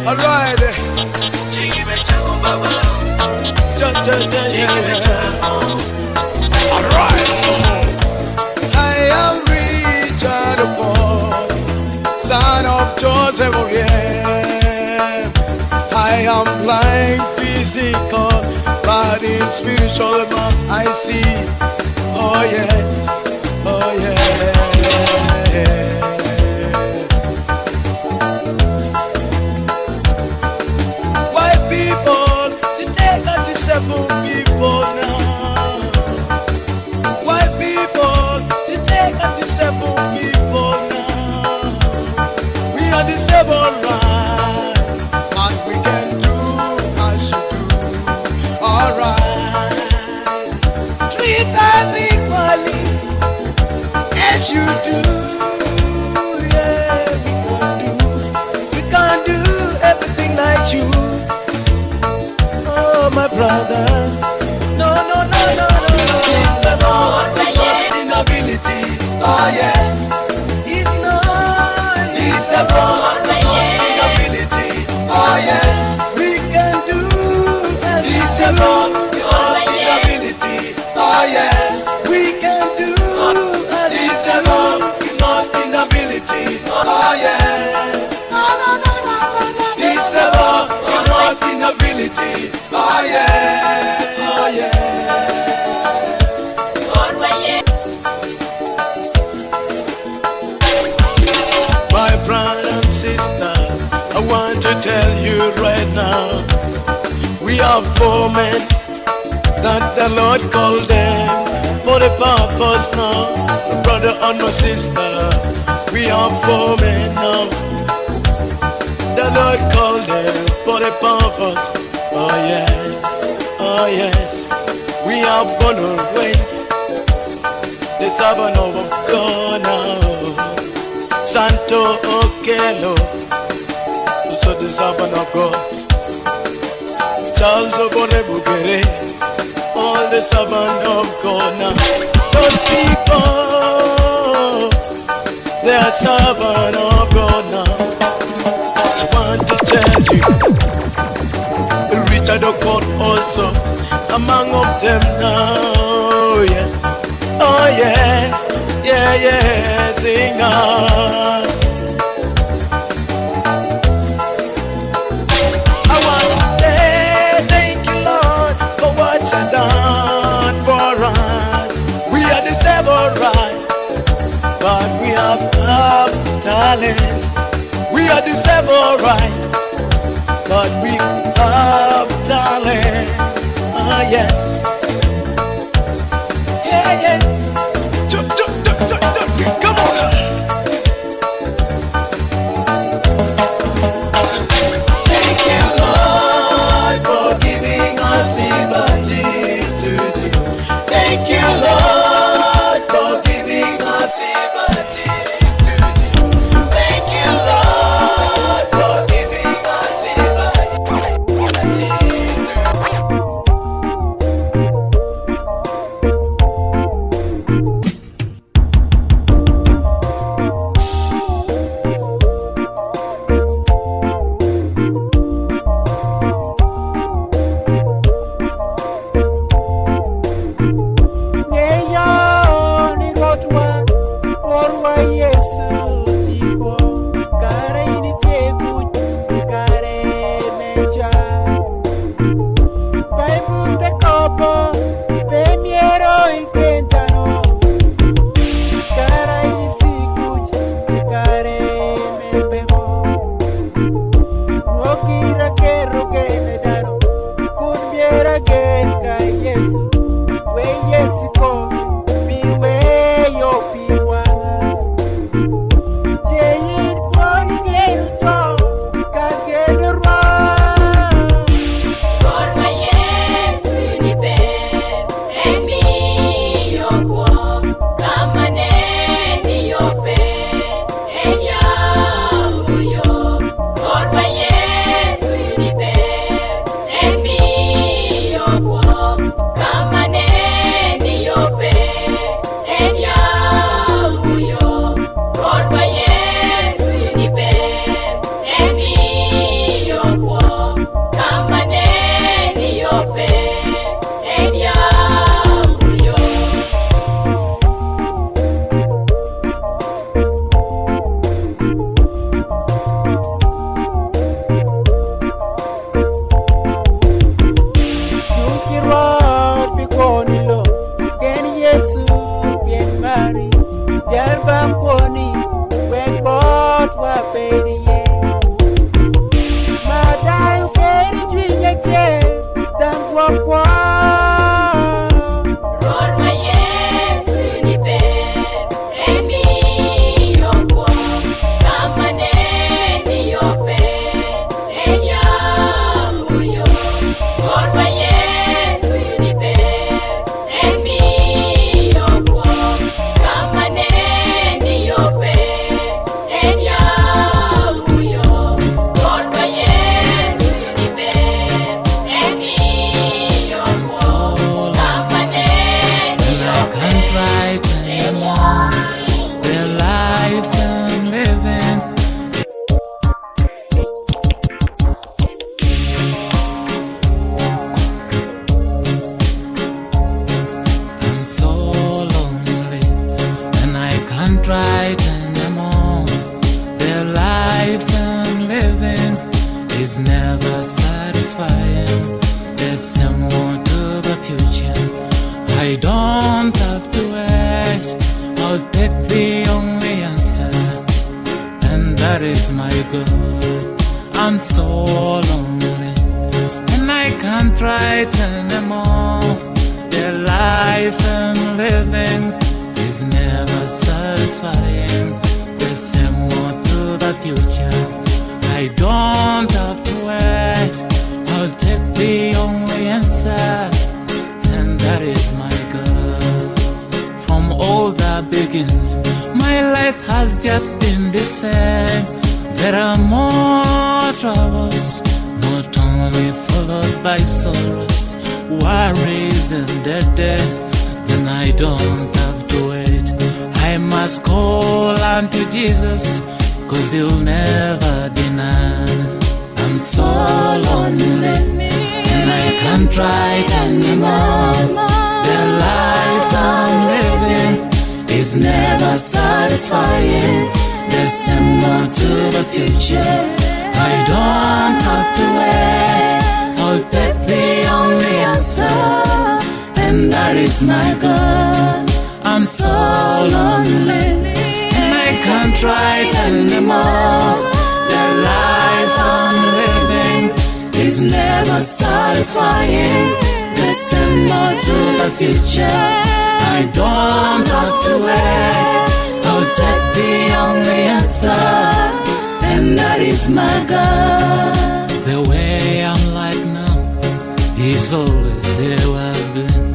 Alright, Alright, I am Richard Paul, son of Joseph again. I am blind physical, but in spiritual man I see. Oh yes, oh yes. White people, today got disabled people now. White people, today got disabled people now. We are disabled right, and we can do as you do. Alright, treat us equally as you do. Yeah, we can do everything like you. Oh, my brother. No, no, no, no, no, no. It's about inability. Oh, yes. It's not. It's about inability. Oh, yes. We can do as it's about inability. Oh, yes. We can do as it's about inability. Oh, yes. No, no, no, no, no, no. It's about inability. Oh yeah, oh yeah. My brother and sister, I want to tell you right now, we are 4 men that the Lord called them for the purpose now. My brother and my sister, we are 4 men now. The Lord called them for the purpose. Oh yes, oh yes, we are born away. The servant of God now, Santo Okelo, also the servant of God, Charles Oborebugere, all the servant of God now. Those people, they are servant of God now. I want to tell you, Richard O'Cott also among of them now, yes. Oh yeah, yeah, yeah, sing on. I want to say thank you, Lord, for what you done for us. We are disabled, right, but we have talent. We are disabled, right, but we have talent. Ah yes. Yeah, yeah. Come on. Thank you, Lord, for giving us liberties to do. Thank you, Lord, for giving us liberties to do. Thank you, Lord, for giving us liberties to do. pedi ye. Mata yu pedi juye chen, dan kwa kwa. Lord my Yesu nipe, emi yopo, kama neni yope, enya muyo. Lord my Yesu nipe, emi yopo, kama neni yope, enya muyo. Lord my Yesu nipe, emi yopo, kama neni yope, Can't write anymore the life I'm living. I'm so lonely and I can't write anymore. The life I'm living is never satisfying. There's some more to the future. I don't have to wait. I'll take the only answer, and that is my God. I'm so lonely and I can't write anymore. The life I'm living is never satisfying. There's some more to the future. I don't have to wait. I'll take the only answer, and that is my God. From all the beginning, my life has just been the same. There are more troubles, not only followed by sorrows, worries and dead. Then I don't have to wait. I must call unto Jesus, 'cause he'll never deny. I'm so lonely and I can't write anymore. The life I'm living is never satisfying. There's some more to the future. I don't have to wait. I'll take the only answer, and that is my God. I'm so lonely and I can't write anymore. The life I'm living is never satisfying. There's some more to the future. I don't have to wait. I'll take the only answer, and that is my God. The way I'm like now is always there I've been.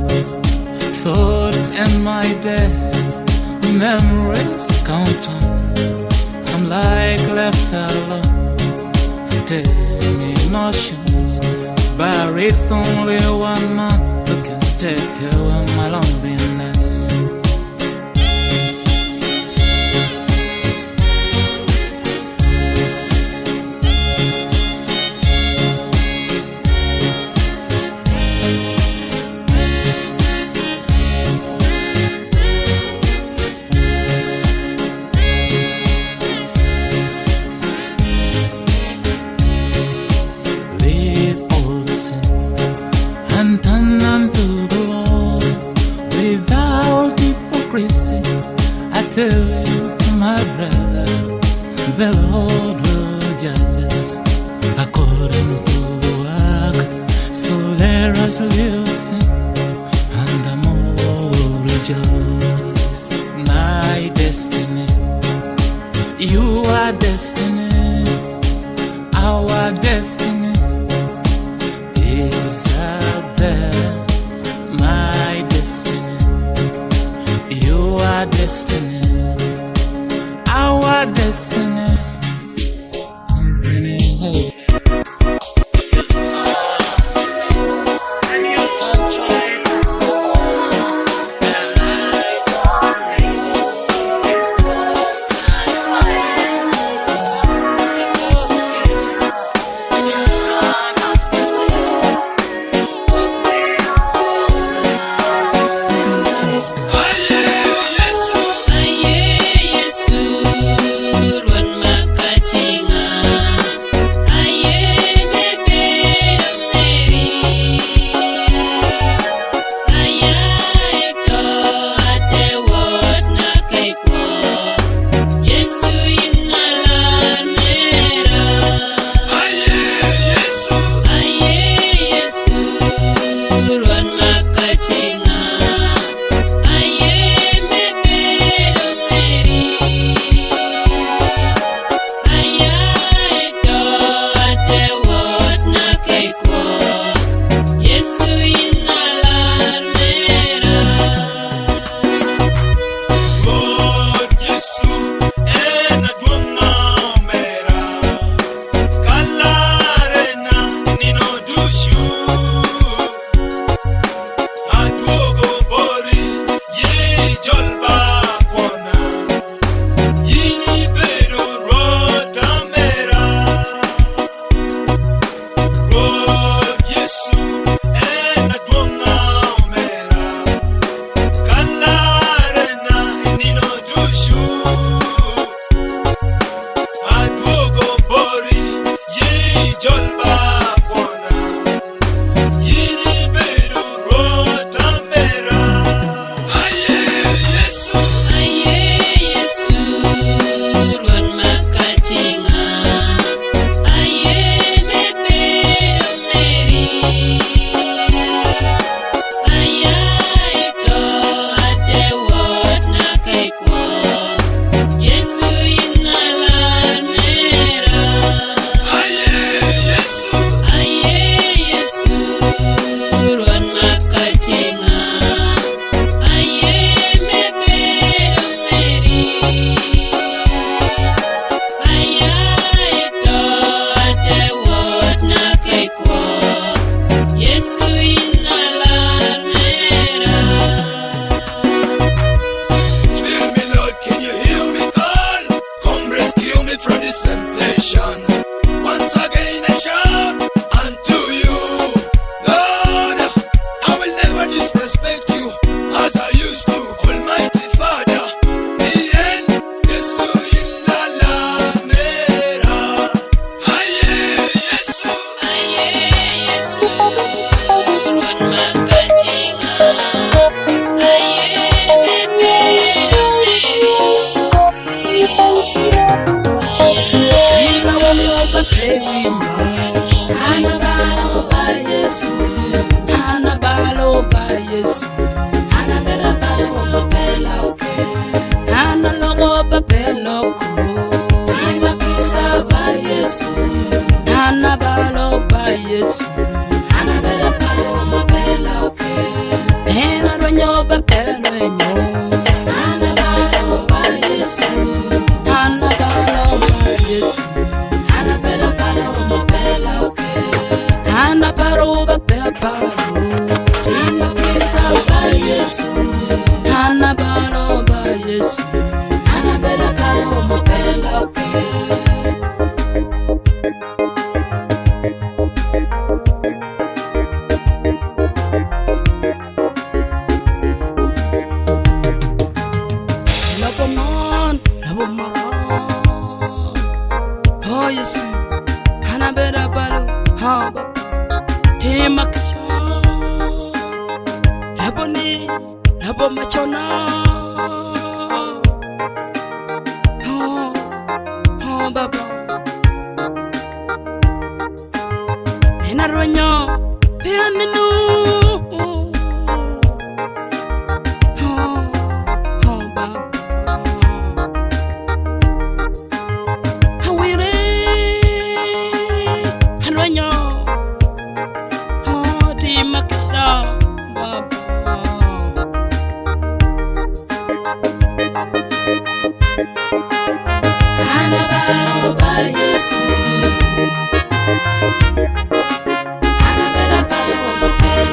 Thoughts in my days, memories count on. I'm like left alone, staying in oceans, but it's only one man who can take care of my loneliness. Leave all the sin and turn unto the Lord without hypocrisy. I tell you, my brother, the Lord will judge us according to the work. So let us listen and the more rejoice. My destiny, your destiny, our destiny is up there. My destiny, your destiny, our destiny is in Him. You're so lonely, and you can't try to go on. The life I'm living is not satisfying. papewinyo Ana balo ba Yesu, ana balo ba Yesu ana bera balo mo bela oke. ana logo papeloko Tima kisa ba Yesu, ana balo ba Yesu ana bera balo mo bela oke. ena ronyo papelwenyo Ana balo ba Yesu, ana balo ba Yesu ana bera balo mo bela oke. ana paro papeparo Tima kisa ba Yesu, ana balo ba Yesu ana bera balo mo bela oke. Labomon, Labomaron. Oh yes, Hana beda balu, ha baba. Timakshan, Laboni, Labomachona. Oh, oh baba. Enaronyo, pianinu. Ana balo ba Yesu, ana bera balo mo bela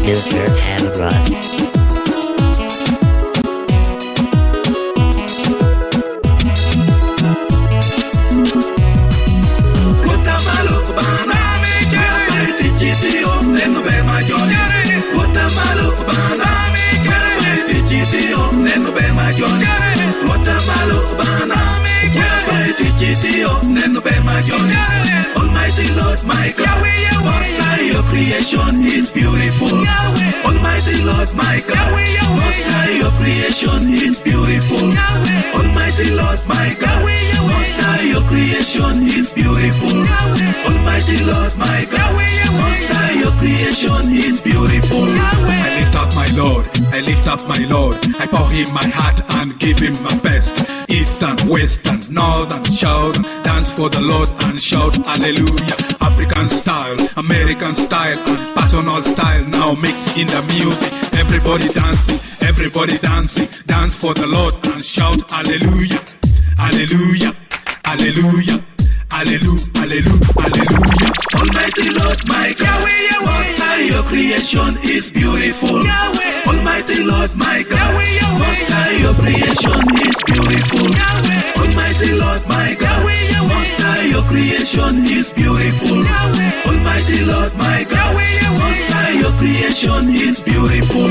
Producer M. Ross. Neno Lord my God, Most High, your creation is beautiful. Almighty Lord my God, Most High, your creation is beautiful. Almighty Lord my God, Most High, your creation is beautiful. I lift up my Lord, I lift up my Lord. I pour him my heart and give him my best. Eastern, western, northern, southern, dance for the Lord and shout hallelujah. African style, American style, and personal style now mixed in the music. Everybody dancing, dance for the Lord and shout hallelujah, hallelujah, hallelujah, hallelujah, hallelujah, hallelujah. Almighty Lord my God, Most High, your creation is beautiful. Almighty Lord my God, Most High, your creation is beautiful. Almighty Lord my God, Most High, your creation is beautiful. Almighty Lord my God, Most High, your creation is beautiful.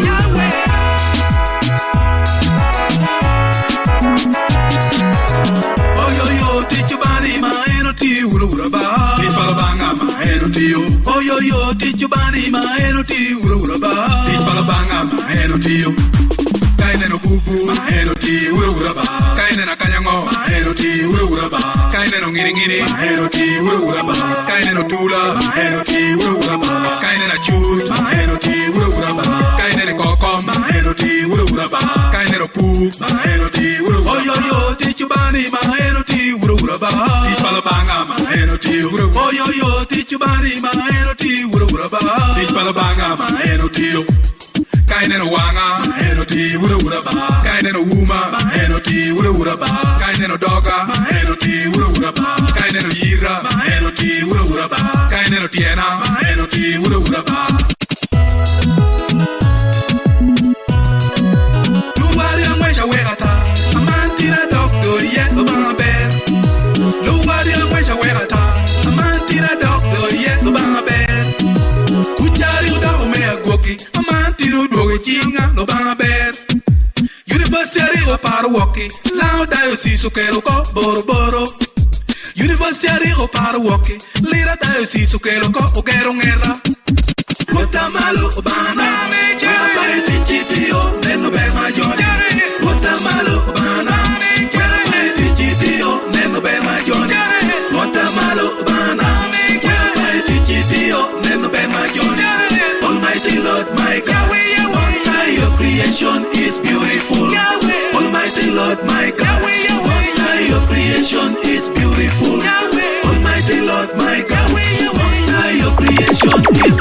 Oh yo yo, teach your body my energy, ura ura ba. Teach Balabanga my energy, Oh yo yo, teach your body my energy, ura ura ba. teach Balabanga my energy. Kaine no bubu my energy, ura ba. Kaine na kanyango my energy, ura ba. Kaine no ngiri my energy, ura ba. Kaine no tula my energy, ura ba. Kaine na chut my energy, ura ba. Kaine ne kokom my energy, ura ba. Kaine no pu my energy, ura ba. Oh yo yo, teach your body my energy, ura ura ba. Teach Balabanga my energy, ura ba. Oh yo yo, teach your body my energy, ura ura ba. Teach Balabanga my energy. Kaine no wanga my energy, ura ba. Kaine no wuma my energy, ura ba. Kaine no doga my energy, ura ba. Kaine no yira my energy, ura ba. Kaine no tiena my energy, ura ba. Nobody am wesha wegata, a man tira doctor yet ba bear. Nobody am wesha wegata, a man tira doctor yet ba bear. Kuchari uda me agoki, a man tira doge chinga no ba bear. University o parawoki, lao diocese kero ko boro boro. University o parawoki, lira diocese kero ko o kero ngera. Kota malo bana, wera pare tichitio, neno be majoni. Kota malo bana, wera pare tichitio, neno be majoni. Kota malo bana, wera pare tichitio, neno be majoni. Almighty Lord my God, Most High, your creation is beautiful. Almighty Lord my God, Most High, your creation is beautiful. Almighty Lord my God, Most High, your creation is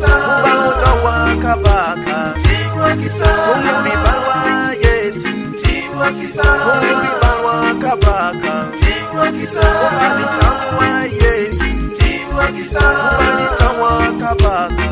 Ubahodawa kabaka Umuribalwa Yesu Umuribalwa kabaka Umaritamwa Yesu Umaritamwa kabaka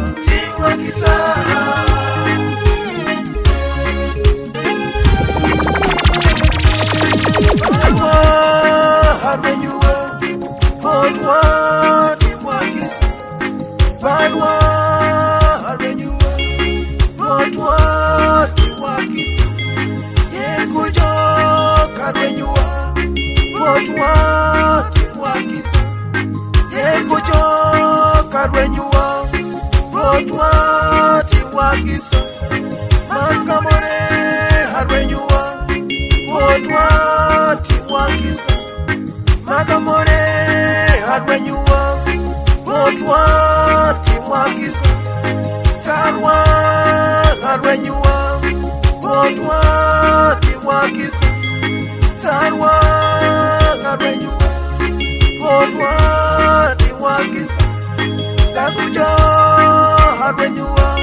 Makamore harwenyuwa Otwati wakisa Makamore harwenyuwa Otwati wakisa Tarwa harwenyuwa Otwati wakisa Tarwa harwenyuwa Otwati wakisa Dakujo harwenyuwa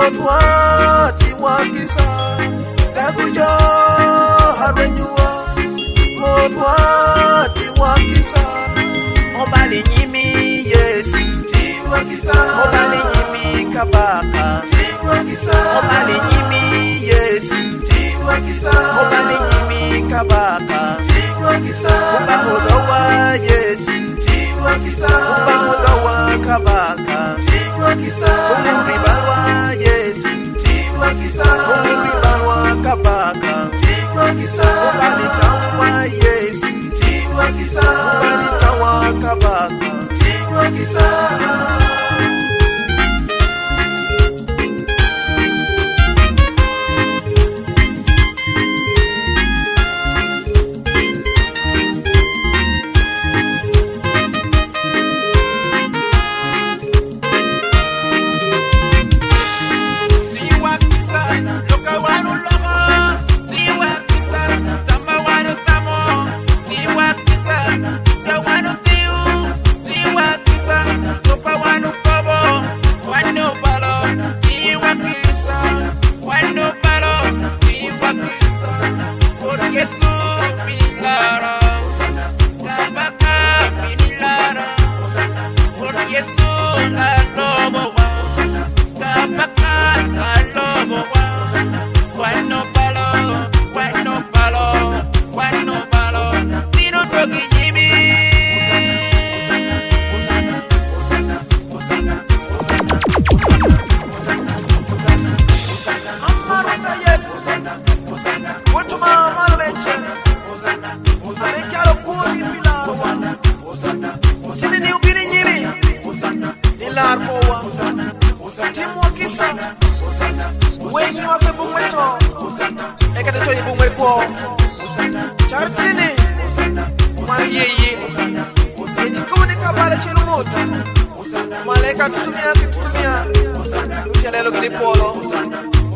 Otwati wakisa Dakujo harwenyuwa Otwati wakisa Obali nyimi Yesu Obali nyimi kabaka Obali nyimi Yesu Obali nyimi kabaka Ubahodawa Yesu Ubahodawa kabaka Umuribalwa Yesu Umuribalwa kabaka Umaritamwa Yesu Umaritamwa kabaka Wengi wake bungweto Ekate choyi bungweko Chartini Mariyeyi Yenyi kuni kabale chelu moto Malaika tutumia kitutumia Uchelelo gini polo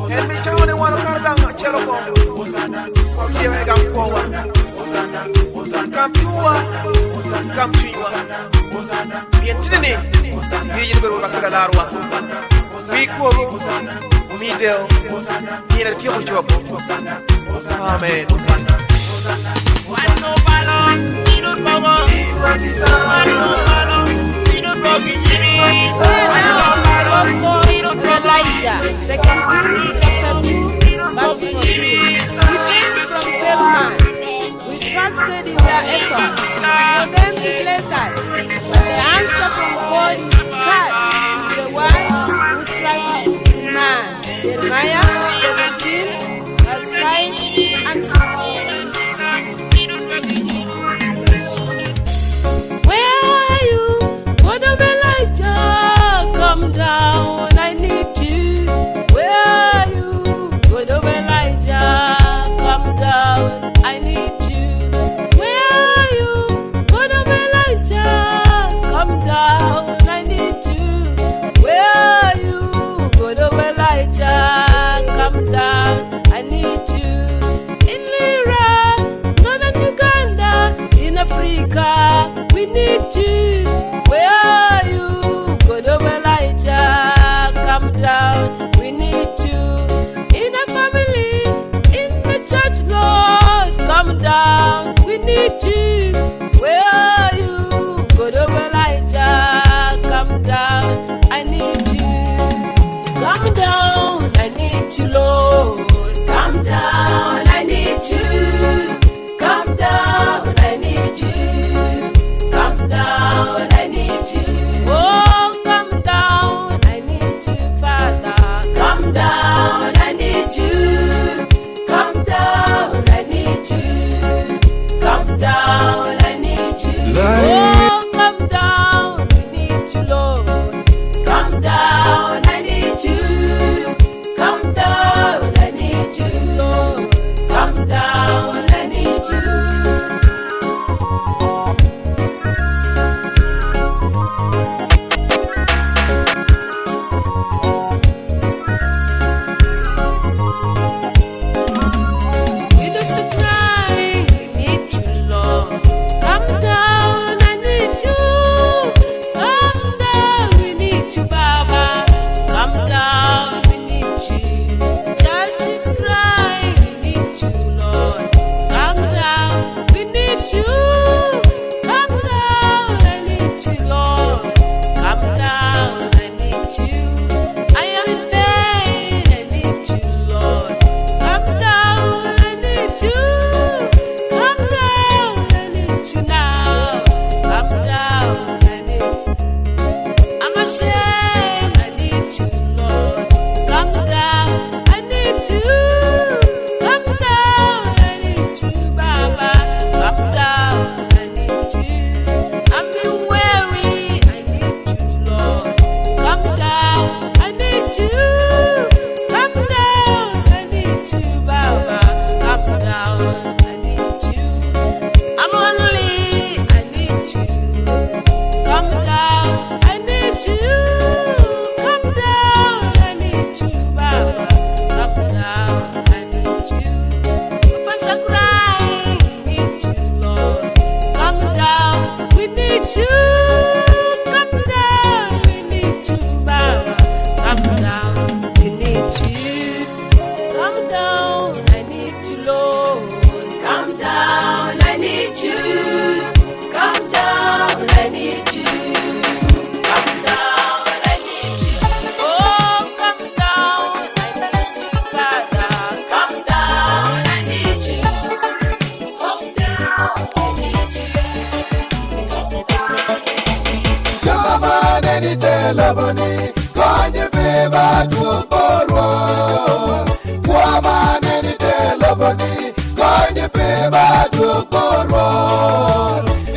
Helmi chawone wano kardanga chelo ko Kiyewe gamkowa Kampiwa Kamchiwa Yentinini Yenyi nuberu bakira larwa Mikogo Midel Nina tiyo chopo Amen Wano balon, nino kogo. Wano balon, nino kogi jiri. Wano balon, nino kogo. Elijah, 2 Kings chapter 2, verse 14. We came from same man. We trusted in their effort for them to bless us. But the answer from God is cast to the one who trusts in man. Jeremiah 17, verse 5 and 6. Where are you? God of Elijah, come down, I need you. Where are you? God of Elijah, come down, I need you. Where are you? God of Elijah, come down, I need you. down, we need you. Where are you? God of Elijah, come down, I need you. Come down, I need you, Lord. Come down, I need you. Come down, I need you. Come down, I need you. Oh, come down, I need you, Father. Come down, I need you. Come down, I need you. Come down, I need you. Oh, come down, we need you, Lord. Come down, I need you. Come down, I need you, Lord. Come down, I need you. We just try, we need you, Lord. Come down, I need you. Come down, we need you, Baba. Come down, we need you. The church is crying, we need you, Lord. Come down, we need you. Come down, I need you, Lord. Come down, I need you. I am in pain, I need you, Lord. Come down, I need you. Come down, I need you now. Come down, I need you. I'm ashamed, I need you, Lord. Come down, I need you. Come down, I need you, Baba. Come down, I need you. I'm been weary, I need you, Lord. Come down, I need you. Come down, I need you, Baba. Come down, I need you. I'm only, I need you. Come down, I need you. Come down, I need you, Baba. Come down, I need you. Professor crying, we need you, Lord. Come down, we need you. Come down, we need you, Baba. Come down, we need you. Come down, I need you, Lord. Come down, I need you. Come down, I need you. Come down, I need you. Oh, come down, I need you, Father. Come down, I need you. Come down, I need you. Come down. Kamane ni telaboni, kwenye beba tuporwa. Kamane ni telaboni, kwenye beba tuporwa.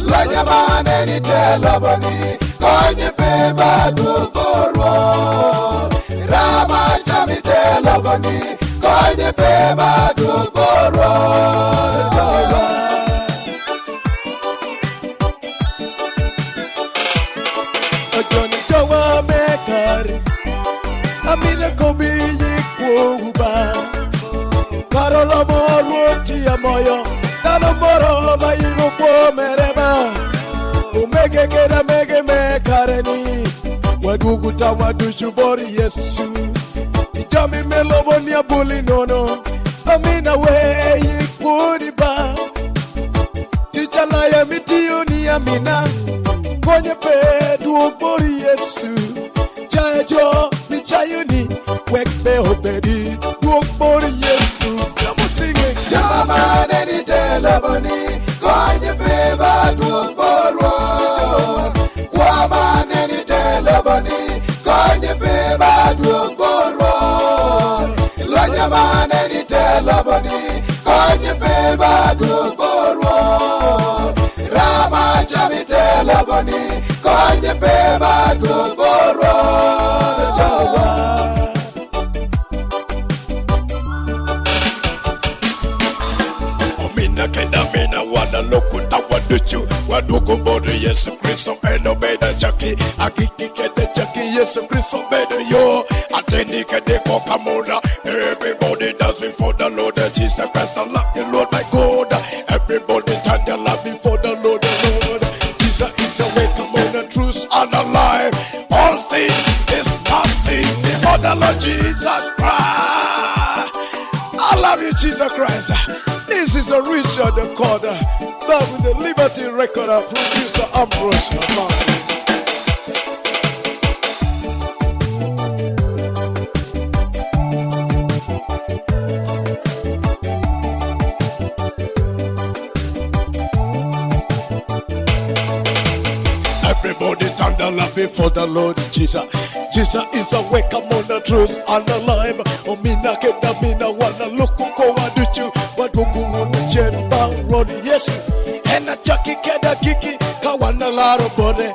Lanyamane ni telaboni, kwenye beba tuporwa. Rama chami telaboni, kwenye beba tuporwa. Johnny Jowa Mekari Amina Kobi Yikuba Karola Moruti Amoyo Nano Moro Mayugo Po Mereba Umege Gera Mege Mekareni Waduguta Wadushubori Yesu Ijami Meloboni Abuli Nono Amina We Yikudiba Tijalaya Mitiuni Amina Kwenye pedu obori Yesu Chajo mi chayuni Wekbe obedi Obori Yesu Come sing it Kamane ni telaboni Kwenye beba duoboro Kamane ni telaboni Kwenye beba duoboro Lanyamane ni telaboni Kwenye beba duoboro Rama chami telaboni Kwenye beba duoboro Jawa Omina kenda mina wana lokuta waduchu Wadugo bodo Yesu Kristo eno beda chaki Akiki kede chaki Yesu Kristo beda yo Atendi kede koka moda Everybody does before the Lord Jesus Christ I love the Lord my God Everybody stand their love before the Lord Jesus is the way, come on, the truth and the life All things is nothing before the Lord Jesus Christ I love you, Jesus Christ. This is a ritual recorder. That with the Liberty recorder, producer Ambrose Amani. Everybody stand the love before the Lord Jesus. Jesus is awake, I'm on the truth and alive. Oh, mina keda mina wana luku kwa waduchu. Waduku wunu jen bang rodi yesu. Ena chaki keda kiki kawana laro bode.